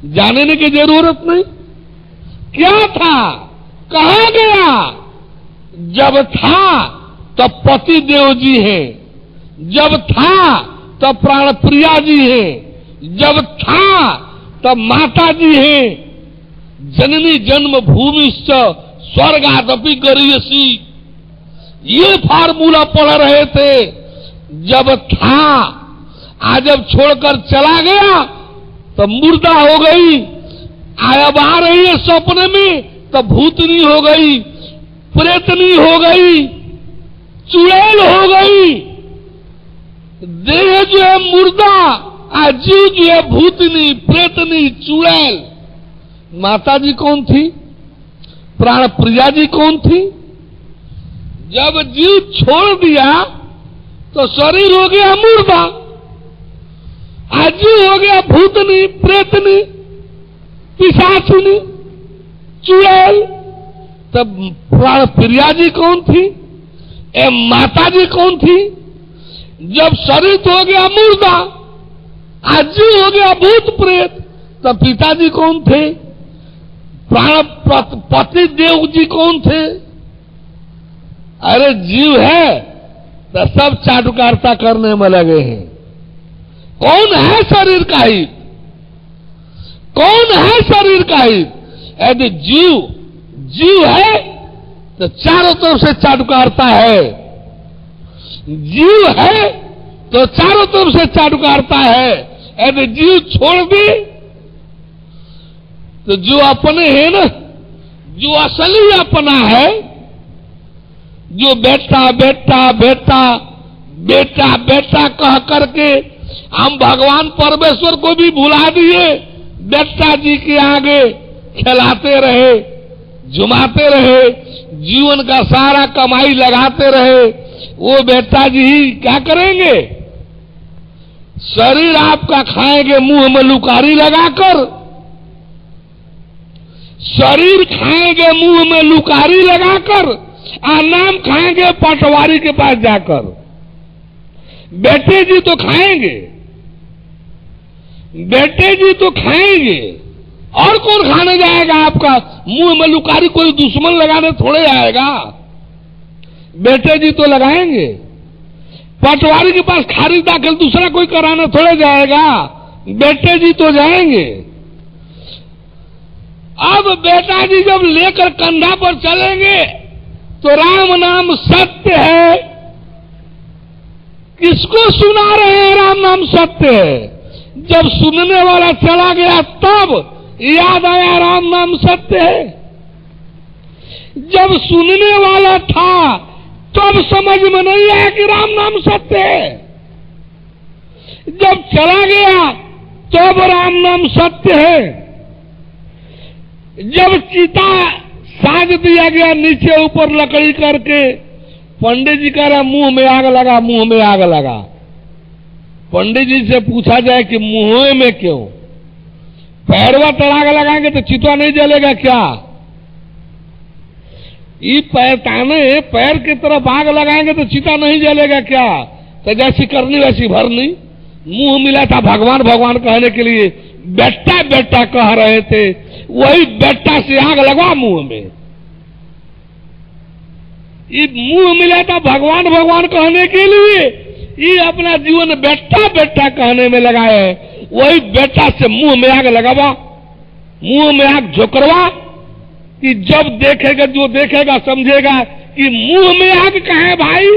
जानने की जरूरत नहीं। क्या था, कहां गया? जब था तब पति देव जी हैं, जब था तब प्राण प्रिया जी हैं, जब था तब माता जी हैं। जननी जन्म भूमिश्च स्वर्गादपि गरीयसी, ये फार्मूला पढ़ रहे थे। जब था, आज जब छोड़कर चला गया तब मुर्दा हो गई। अब आ रही है सपने में तब भूतनी हो गई, प्रेतनी हो गई, चुड़ैल हो गई। देह जो है मुर्दा, जीव जो है भूतनी, प्रेतनी, चुड़ैल। माता जी कौन थी? प्राण प्रिया जी कौन थी? जब जीव छोड़ दिया तो शरीर हो गया मुर्दा, जीव हो गया भूतनी, प्रेतनी, पिशाचिनी, चुड़ैल। तब प्राण प्रिया जी कौन थी? माता जी कौन थी? जब शरीर हो गया मुर्दा, जीव हो गया भूत प्रेत, तब पिताजी कौन थे? प्राण पति देव जी कौन थे? अरे जीव है तो सब चाटुकारिता करने में लगे हैं। कौन है शरीर का हित? कौन है शरीर का हित? यदि जीव है तो चारों तरफ से चाटुकारिता है। जीव है तो चारों तरफ से चाटुकारिता है। यदि जीव छोड़ दे तो जो अपने है ना, जो असली अपना है, जो बेटा बेटा बेटा बेटा बेटा कह करके हम भगवान परमेश्वर को भी भुला दिए, बेटा जी के आगे खिलाते रहे, जुमाते रहे, जीवन का सारा कमाई लगाते रहे, वो बेटा जी ही क्या करेंगे? शरीर आपका खाएंगे मुंह में लुकारी लगाकर, शरीर खाएंगे मुंह में लुकारी लगाकर, नाम खाएंगे पटवारी के पास जाकर। बेटे जी तो खाएंगे, बेटे जी तो खाएंगे, और कौन खाने जाएगा? आपका मुंह में लुकारी कोई दुश्मन लगाने थोड़े आएगा। बेटे जी तो लगाएंगे, पटवारी के पास खारिज दाखिल दूसरा कोई कराने थोड़े जाएगा, बेटे जी तो जाएंगे। अब बेटा जी जब लेकर कंधा पर चलेंगे तो राम नाम सत्य है। किसको सुना रहे हैं राम नाम सत्य है? जब सुनने वाला चला गया तब याद आया राम नाम सत्य है। जब सुनने वाला था तब समझ में नहीं आया कि राम नाम सत्य है। जब चला गया तब राम नाम सत्य है। जब चिता साज दिया गया नीचे ऊपर लकड़ी करके, पंडित जी कह रहा मुंह में आग लगा, मुंह में आग लगा। पंडित जी से पूछा जाए कि मुंह में क्यों? पैरवा तड़ाग लगाएंगे तो चिता नहीं जलेगा क्या? ये पैर ताने, पैर की तरफ आग लगाएंगे तो चिता नहीं जलेगा क्या? तो जैसी करनी वैसी भरनी। मुंह मिला था भगवान भगवान कहने के लिए, बेटा बेटा कह रहे थे, वही बेटा से आग लगा मुंह में। ये मुंह मिला था भगवान भगवान कहने के लिए, ये अपना जीवन बेटा बेटा कहने में लगाए, वही बेटा से मुंह में आग लगावा, मुंह में आग झोंकरवा, कि जब देखेगा जो देखेगा समझेगा कि मुंह में आग कहाँ है भाई।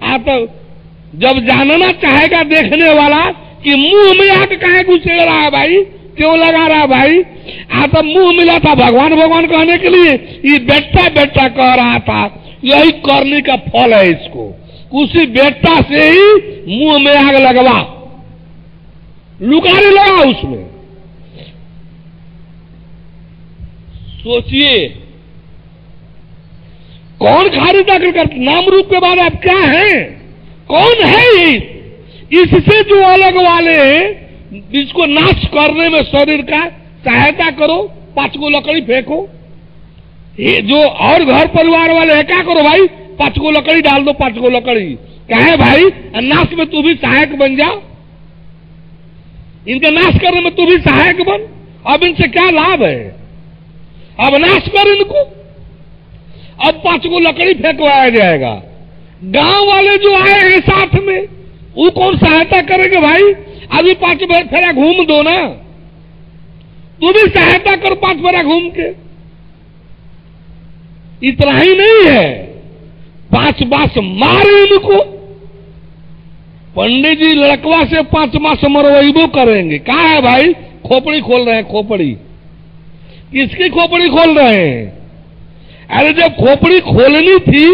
आप जब जानना चाहेगा देखने वाला कि मुंह में आग कहाँ घुसेड़ रहा है भाई, क्यों लगा रहा है भाई, तो मुंह मिला था भगवान भगवान कहने के लिए, ये बेटा बेटा कह रहा था। यही करने का फल है इसको। उसी बेटा से ही मुंह में आग लगवा, लुकारी लगा उसमें। सोचिए कौन खारिज दाखिल कर, नाम रूप के बाद आप क्या हैं? कौन है ये? इससे जो अलग वाले हैं, इसको नाश करने में शरीर का सहायता करो, 5 गो लकड़ी फेंको। ये जो और घर परिवार वाले है, क्या करो भाई, 5 गो लकड़ी डाल दो, 5 गो लकड़ी। कहे भाई नाश में तू भी सहायक बन जा, इनके नाश करने में तू भी सहायक बन। अब इनसे क्या लाभ है? अब नाश कर इनको। अब 5 को लकड़ी फेंकवाया जाएगा। गांव वाले जो आए हैं साथ में, वो कौन सहायता करेंगे? भाई अभी 5 फेरा घूम दो ना, तू भी सहायता कर 5 फेरा घूम के। इतना ही नहीं है, 5 बांस मारे इनको। पंडित जी लड़कवा से 5 बांस मरवाइबो करेंगे। कहा है भाई? खोपड़ी खोल रहे हैं। खोपड़ी किसकी खोपड़ी खोल रहे हैं? अरे जब खोपड़ी खोलनी थी,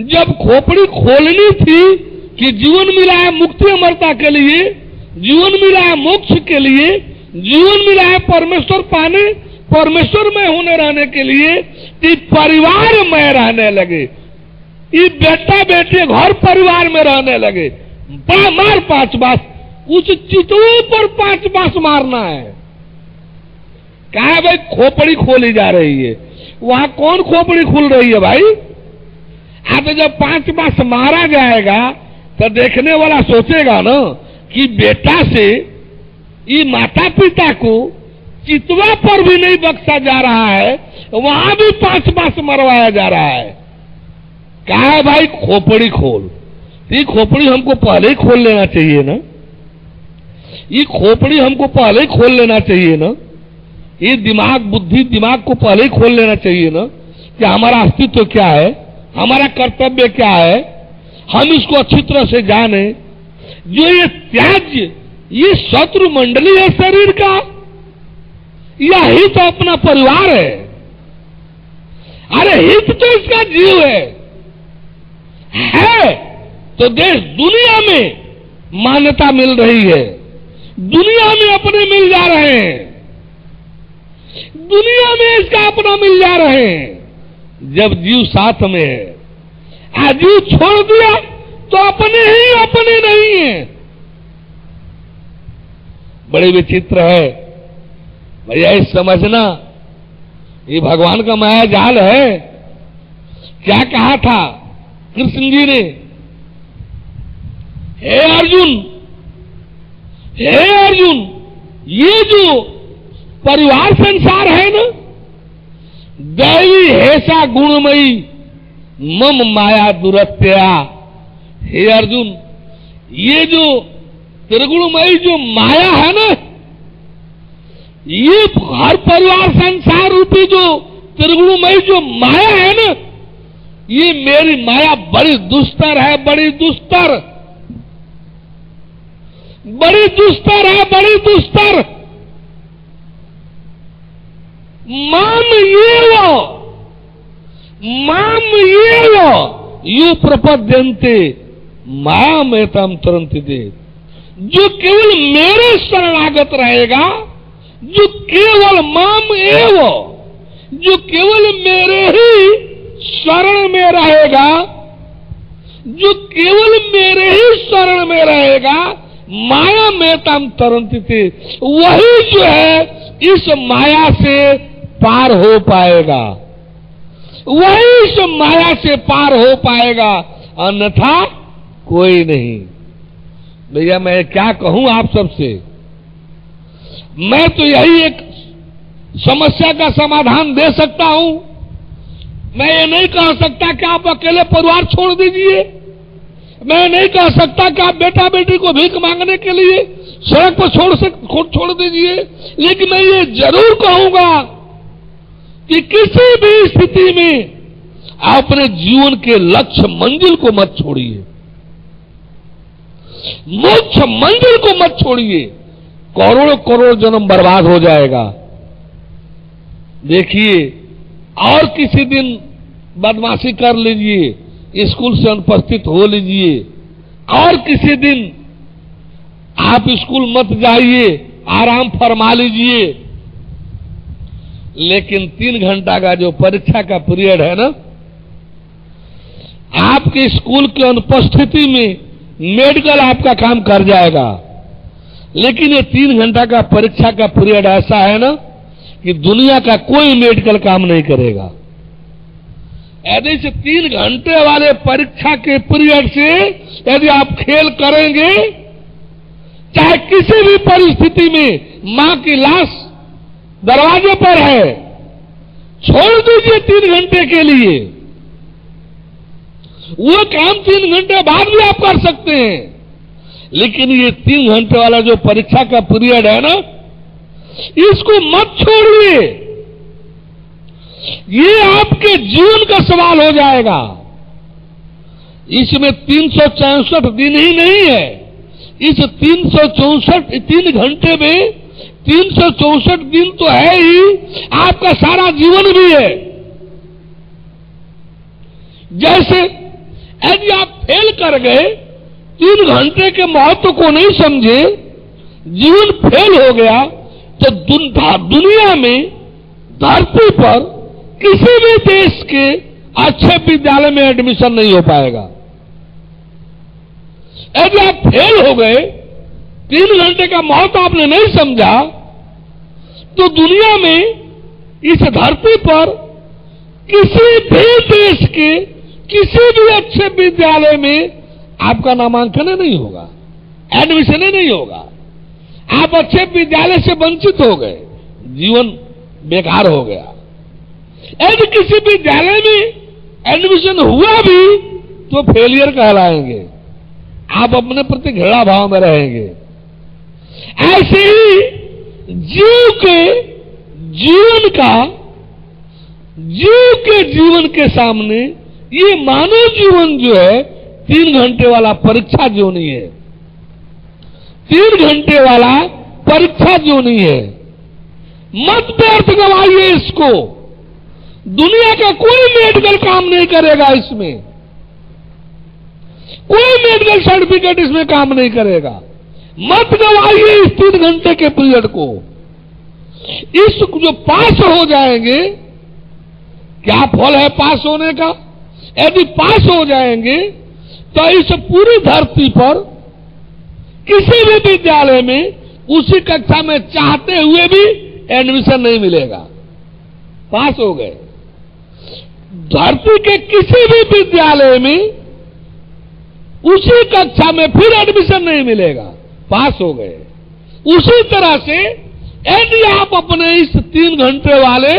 जब खोपड़ी खोलनी थी कि जीवन मिला है मुक्ति अमरता के लिए, जीवन मिला है मोक्ष के लिए, जीवन मिला है परमेश्वर पाने, परमेश्वर में होने रहने के लिए, कि परिवार में रहने लगे, ये बेटा बेटी घर परिवार में रहने लगे। मार 5 बांस, उस चितों पर 5 बांस मारना है। कहा भाई खोपड़ी खोली जा रही है। वहां कौन खोपड़ी खुल रही है भाई? तो जब 5 बांस मारा जाएगा तो देखने वाला सोचेगा ना कि बेटा से ये माता पिता को चितवा पर भी नहीं बख्शा जा रहा है, वहां भी 5 बांस मरवाया जा रहा है। कहा है भाई खोपड़ी खोल। ये खोपड़ी हमको पहले ही खोल लेना चाहिए ना, ये खोपड़ी हमको पहले ही खोल लेना चाहिए ना, ये दिमाग बुद्धि दिमाग को पहले ही खोल लेना चाहिए ना कि हमारा अस्तित्व क्या है, हमारा कर्तव्य क्या है, हम इसको अच्छी तरह से जाने। जो ये त्याज्य, ये शत्रु मंडली है शरीर का, यह हित तो अपना परिवार है। अरे हित तो इसका जीव है तो देश दुनिया में मान्यता मिल रही है, दुनिया में अपने मिल जा रहे हैं, दुनिया में इसका अपना मिल जा रहे हैं। जब जीव साथ में है, जीव छोड़ दिया तो अपने ही अपने नहीं है। बड़े विचित्र है भैया, इस समझना ये भगवान का माया जाल है। क्या कहा था कृष्ण जी ने? हे अर्जुन, हे अर्जुन, ये जो परिवार संसार है ना, दैवी हेसा गुणमयी मम माया दुरत्या। हे अर्जुन, ये जो त्रिगुणमयी जो माया है ना, ये हर परिवार संसार रूपी जो त्रिगुणमयी जो माया है ना, ये मेरी माया बड़ी दुस्तर है, बड़ी दुस्तर, बड़ी दुस्तर है, बड़ी दुस्तर। माम ये वो यू प्रपद्यन्ते माया में तम तुरंत दे। जो केवल मेरे शरणागत रहेगा, जो केवल माम एव, जो केवल मेरे ही शरण में रहेगा, जो केवल मेरे ही शरण में रहेगा, माया में तम तरंती थे, वही जो है इस माया से पार हो पाएगा, वही इस माया से पार हो पाएगा, अन्यथा कोई नहीं। भैया मैं क्या कहूं आप सबसे? मैं तो यही एक समस्या का समाधान दे सकता हूं। मैं ये नहीं कह सकता कि आप अकेले परिवार छोड़ दीजिए, मैं नहीं कह सकता कि आप बेटा बेटी को भीख मांगने के लिए सड़क पर छोड़ दीजिए, लेकिन मैं ये जरूर कहूंगा कि किसी भी स्थिति में अपने जीवन के लक्ष्य मंजिल को मत छोड़िए, मोक्ष मंजिल को मत छोड़िए। करोड़ों करोड़ जन्म बर्बाद हो जाएगा। देखिए, और किसी दिन बदमाशी कर लीजिए, स्कूल से अनुपस्थित हो लीजिए, और किसी दिन आप स्कूल मत जाइए, आराम फरमा लीजिए, लेकिन 3 घंटा का जो परीक्षा का पीरियड है ना, आपके स्कूल की अनुपस्थिति में मेडिकल आपका काम कर जाएगा। लेकिन ये 3 घंटा का परीक्षा का पीरियड ऐसा है ना कि दुनिया का कोई मेडिकल काम नहीं करेगा। यदि से 3 घंटे वाले परीक्षा के पीरियड से यदि आप खेल करेंगे, चाहे किसी भी परिस्थिति में मां की लाश दरवाजे पर है, छोड़ दीजिए 3 घंटे के लिए। वो काम 3 घंटे बाद भी आप कर सकते हैं, लेकिन ये 3 घंटे वाला जो परीक्षा का पीरियड है ना, इसको मत छोड़िए। ये आपके जीवन का सवाल हो जाएगा। इसमें 364 दिन ही नहीं है, इस 3 घंटे में 364 दिन तो है ही, आपका सारा जीवन भी है। जैसे यदि आप फेल कर गए, 3 घंटे के महत्व को नहीं समझे, जीवन फेल हो गया, तो दुनिया में, धरती पर किसी भी देश के अच्छे विद्यालय में एडमिशन नहीं हो पाएगा। यदि आप फेल हो गए, 3 घंटे का महत्व आपने नहीं समझा, तो दुनिया में, इस धरती पर किसी भी देश के किसी भी अच्छे विद्यालय में आपका नामांकन नहीं होगा, एडमिशन नहीं होगा। आप अच्छे विद्यालय से वंचित हो गए, जीवन बेकार हो गया। यदि किसी विद्यालय में एडमिशन हुआ भी, तो फेलियर कहलाएंगे, आप अपने प्रति घृणा भाव में रहेंगे। ऐसे ही जीव के जीवन के सामने ये मानव जीवन जो है 3 घंटे वाला परीक्षा जीवनी है, 3 घंटे वाला परीक्षा जीवनी है। मत व्यर्थ गवाइए इसको। दुनिया का कोई मेडिकल काम नहीं करेगा इसमें, कोई मेडिकल सर्टिफिकेट इसमें काम नहीं करेगा। मत गवाइए इस 3 घंटे के पीरियड को। इस जो पास हो जाएंगे, क्या फल है पास होने का? यदि पास हो जाएंगे तो इस पूरी धरती पर किसी भी विद्यालय में उसी कक्षा में चाहते हुए भी एडमिशन नहीं मिलेगा। पास हो गए। धरती के किसी भी विद्यालय में उसी कक्षा में फिर एडमिशन नहीं मिलेगा, पास हो गए। उसी तरह से यदि आप अपने इस 3 घंटे वाले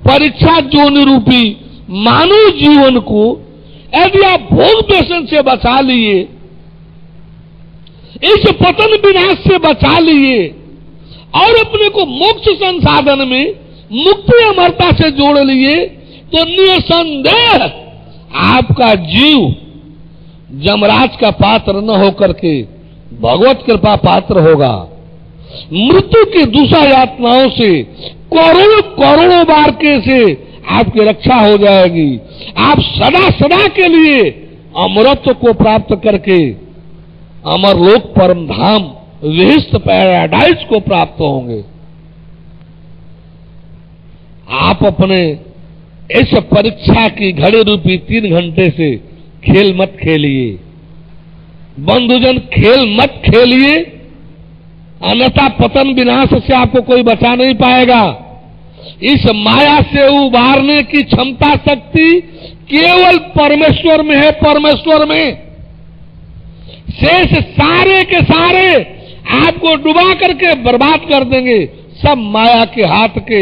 परीक्षा जोन रूपी मानव जीवन को यदि आप भोग व्यसन से बचा लिए, इस पतन विनाश से बचा लिए और अपने को मोक्ष संसाधन में मुक्ति अमरता से जोड़ लिए, तो निसंदेह आपका जीव जमराज का पात्र न होकर के भगवत कृपा पात्र होगा। मृत्यु की दूसरा यातनाओं से करोड़ों बार के से आपकी रक्षा हो जाएगी। आप सदा सदा के लिए अमरत्व को प्राप्त करके अमरलोक परम धाम विहिष्ट पैराडाइज को प्राप्त होंगे। आप अपने इस परीक्षा की घड़ी रूपी 3 घंटे से खेल मत खेलिए। बंधुजन, खेल मत खेलिए, अन्यथा पतन विनाश से आपको कोई बचा नहीं पाएगा। इस माया से उबारने की क्षमता शक्ति केवल परमेश्वर में है। परमेश्वर में शेष सारे के सारे आपको डुबा करके बर्बाद कर देंगे। सब माया के हाथ के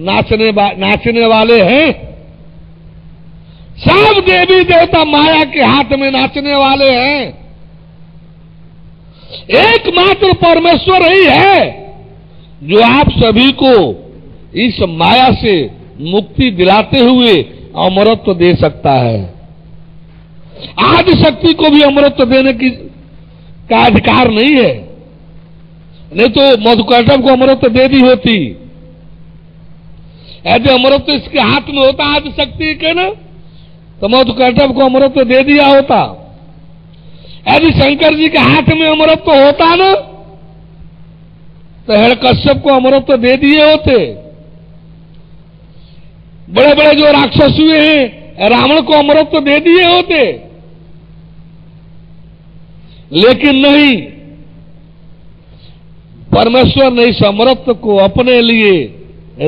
नाचने वाले हैं। सब देवी देवता माया के हाथ में नाचने वाले हैं। एकमात्र परमेश्वर ही है जो आप सभी को इस माया से मुक्ति दिलाते हुए अमरत्व दे सकता है। आदि शक्ति को भी अमरत्व देने का अधिकार नहीं है, नहीं तो मधुकैटभ को अमरत्व दे दी होती। यदि अमरत्व इसके हाथ में होता आदि शक्ति के ना, तो मधुकैटभ को अमरत्व दे दिया होता। यदि शंकर जी के हाथ में अमरत्व होता ना, तो हिरण्यकश्यप को अमरत्व दे दिए होते। बड़े बड़े जो राक्षस हुए हैं, रावण को अमरत्व दे दिए होते, लेकिन नहीं, परमेश्वर ने इस अमरत्व को अपने लिए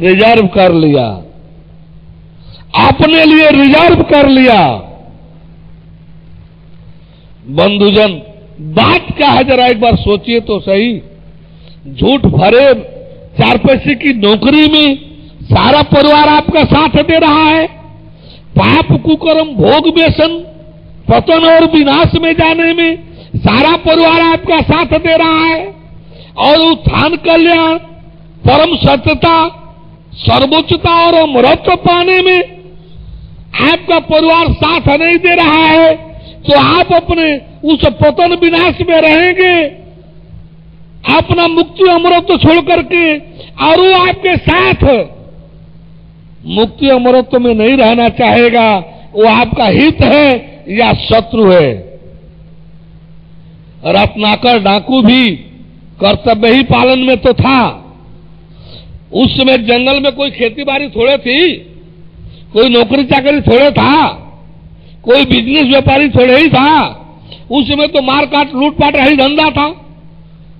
रिजर्व कर लिया, अपने लिए रिजर्व कर लिया। बंधुजन, बात क्या है जरा एक बार सोचिए तो सही। झूठ भरे 4 पैसे की नौकरी में सारा परिवार आपका साथ दे रहा है। पाप कुकर्म भोग व्यसन पतन और विनाश में जाने में सारा परिवार आपका साथ दे रहा है। और उत्थान कल्याण परम सत्यता सर्वोच्चता और अमरत्व पाने में आपका परिवार साथ नहीं दे रहा है, तो आप अपने उस पतन विनाश में रहेंगे, अपना मुक्ति अमरत्व छोड़ करके, और वो आपके साथ मुक्ति अमरत्व में नहीं रहना चाहेगा। वो आपका हित है या शत्रु है। रत्नाकर डाकू भी कर्तव्य ही पालन में तो था। उस समय जंगल में कोई खेती बाड़ी थोड़े थी, कोई नौकरी चाकरी थोड़े था, कोई बिजनेस व्यापारी थोड़े ही था। उस समय तो मारकाट लूटपाट ही धंधा था।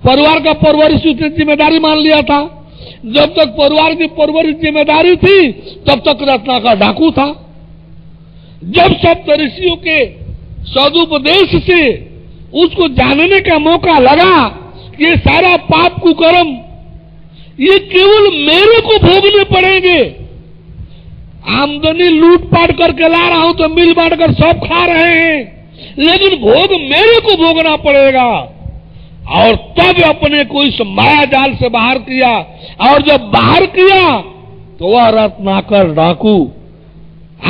परिवार का परवरिश उसने जिम्मेदारी मान लिया था। जब तक परिवार की परवरिश जिम्मेदारी थी तब तक रत्नाकर डाकू था। जब सप्तऋषियों के सदुपदेश से उसको जानने का मौका लगा कि ये सारा पाप कुकर्म ये केवल मेरे को भोगने पड़ेंगे, आमदनी लूटपाट करके ला रहा हूं तो मिल बांट कर सब खा रहे हैं, लेकिन भोग मेरे को भोगना पड़ेगा। और तब अपने को इस माया जाल से बाहर किया, और जब बाहर किया तो वह रत्नाकर डाकू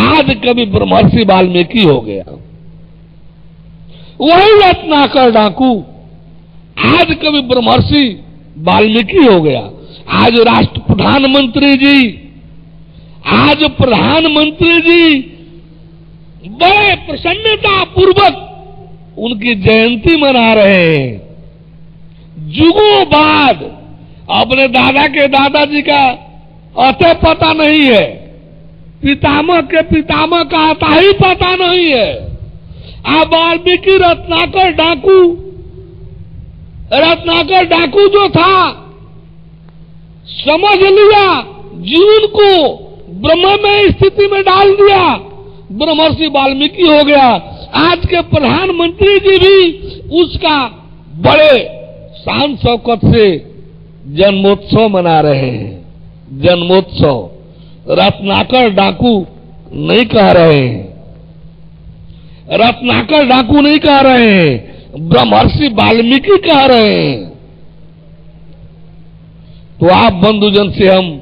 आज कभी ब्रह्मर्षि वाल्मीकि हो गया। वही रत्नाकर डाकू आज कभी ब्रह्मर्षि वाल्मीकि हो गया। आज प्रधानमंत्री जी बड़े प्रसन्नता पूर्वक उनकी जयंती मना रहे हैं। जुगों बाद अपने दादा के दादाजी का अते पता नहीं है, पितामह के पितामह का आता ही पता नहीं है। अब वाल्मीकि रत्नाकर डाकू जो था समझ लिया, जीवन को ब्रह्ममय स्थिति में डाल दिया, ब्रह्मर्षि वाल्मीकि हो गया। आज के प्रधानमंत्री जी भी उसका बड़े शान शौकत से जन्मोत्सव मना रहे हैं। जन्मोत्सव रत्नाकर डाकू नहीं कह रहे हैं, रत्नाकर डाकू नहीं कह रहे हैं, ब्रह्मर्षि वाल्मीकि कह रहे हैं। तो आप बंधुजन से हम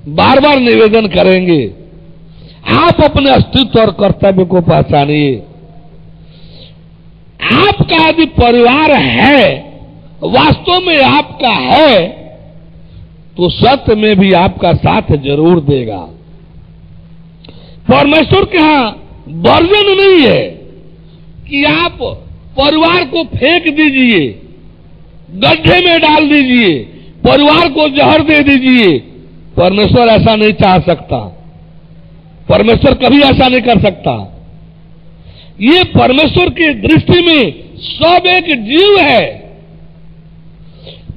बार बार निवेदन करेंगे, आप अपने अस्तित्व और कर्तव्य को पहचानिए। आपका यदि परिवार है, वास्तव में आपका है, तो सत्य में भी आपका साथ जरूर देगा। परमेश्वर के यहां वर्जन नहीं है कि आप परिवार को फेंक दीजिए, गड्ढे में डाल दीजिए, परिवार को जहर दे दीजिए। परमेश्वर ऐसा नहीं चाह सकता, परमेश्वर कभी ऐसा नहीं कर सकता। ये परमेश्वर की दृष्टि में सब एक जीव है।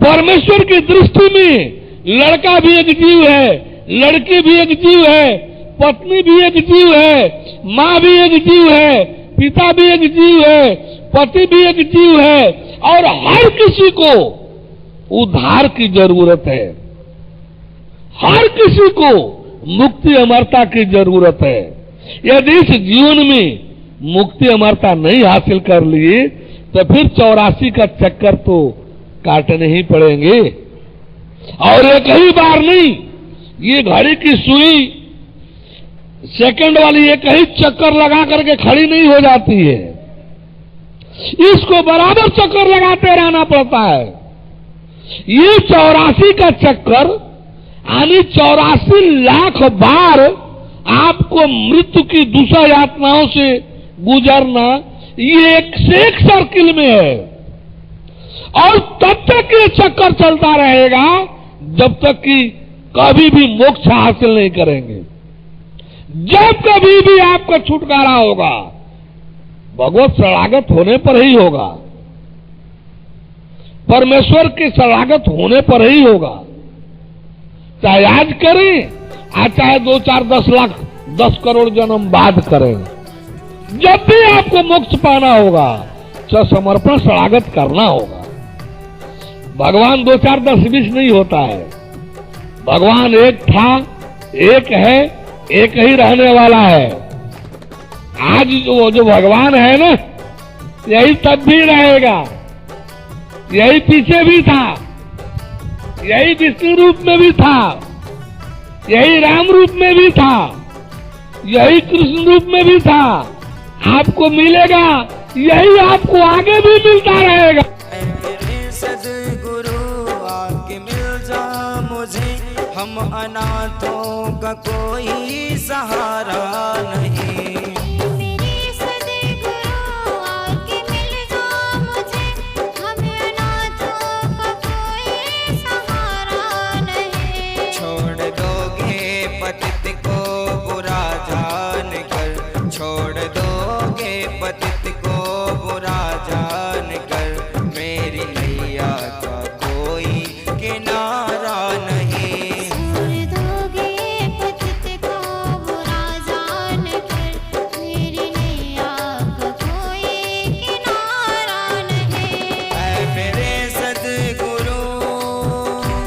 परमेश्वर की दृष्टि में लड़का भी एक जीव है, लड़की भी एक जीव है, पत्नी भी एक जीव है, माँ भी एक जीव है, पिता भी एक जीव है, पति भी एक जीव है, और हर किसी को उद्धार की जरूरत है। हर किसी को मुक्ति अमरता की जरूरत है। यदि इस जीवन में मुक्ति अमरता नहीं हासिल कर लिए तो फिर 84 का चक्कर तो काटने ही पड़ेंगे। और एक ही बार नहीं, ये घड़ी की सुई सेकंड वाली एक ही चक्कर लगा करके खड़ी नहीं हो जाती है, इसको बराबर चक्कर लगाते रहना पड़ता है। ये 84 का चक्कर यानी 84 लाख बार आपको मृत्यु की दूसरा यातनाओं से गुजरना, ये एक से एक सर्किल में है। और तब तक ये चक्कर चलता रहेगा जब तक कि कभी भी मोक्ष हासिल नहीं करेंगे। जब कभी भी आपका छुटकारा होगा, भगवत शरणागत होने पर ही होगा, परमेश्वर के शरणागत होने पर ही होगा। चाहे आज करें, चाहे 2, 4, 10 लाख 10 करोड़ जन्म बाद करें, जब भी आपको मोक्ष पाना होगा, समर्पण शरणागत करना होगा। भगवान 2 4 10 20 नहीं होता है। भगवान एक था, एक है, एक ही रहने वाला है। आज जो भगवान है ना, यही तब भी रहेगा, यही पीछे भी था, यही विष्णु रूप में भी था, यही राम रूप में भी था, यही कृष्ण रूप में भी था। आपको मिलेगा, यही आपको आगे भी मिलता रहेगा। मेरे सद्गुरु आके मिल जा मुझे, हम अनाथों का कोई सहारा नहीं।